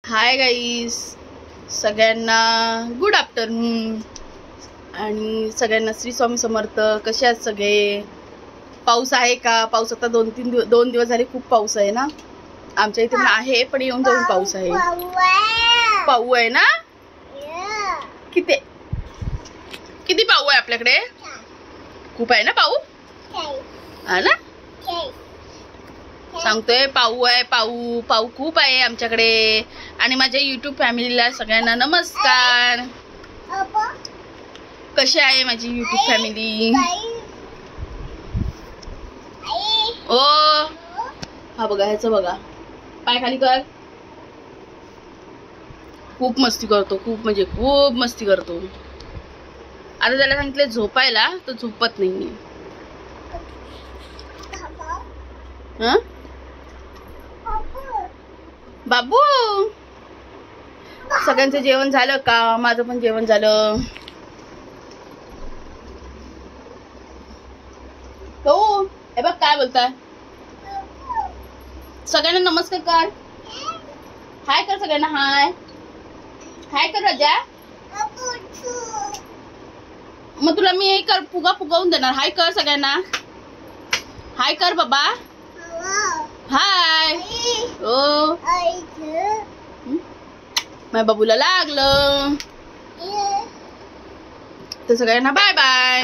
Hi guys, सगळ्यांना good afternoon आणि सगळ्यांना श्री स्वामी समर्थ. कसे आहात सगळे? पाऊस आहे का? पाऊस आता दोन दिवस झाले खूप पाऊस आहे ना आमच्या इथे. पण आहे, पण येऊन जाऊन पाऊस आहे. पाऊ आहे ना? किती किती पाऊ आहे आपल्याकडे? खूप आहे ना पाऊ? हा ना, सांगतोय पाऊ आहे. पाऊ पाऊ खूप आहे आमच्याकडे. आणि माझ्या YouTube फॅमिलीला सगळ्यांना नमस्कार. कशी आहे माझी YouTube फॅमिली? ओ हा बघा, ह्याचं बघा, पाय खाली कर. खूप मस्ती करतो, खूप म्हणजे खूप मस्ती करतो. आता त्याला सांगितलं झोपायला तर झोपत नाहीये. हा बाबू, सगळ्यांचं जेवण झालं का? माझं पण जेवण झालं. हो, हे बघ काय बोलताय. सगळ्यांना नमस्कार कर. हाय कर सगळ्यांना. हाय हाय कर राजा. मग तुला मी कर फुगा फुगवून देणार. हाय कर सगळ्यांना. हाय कर बाबा. हाय. ओ माझ्या बाबूला लागलं तर सगळ्यांना बाय बाय.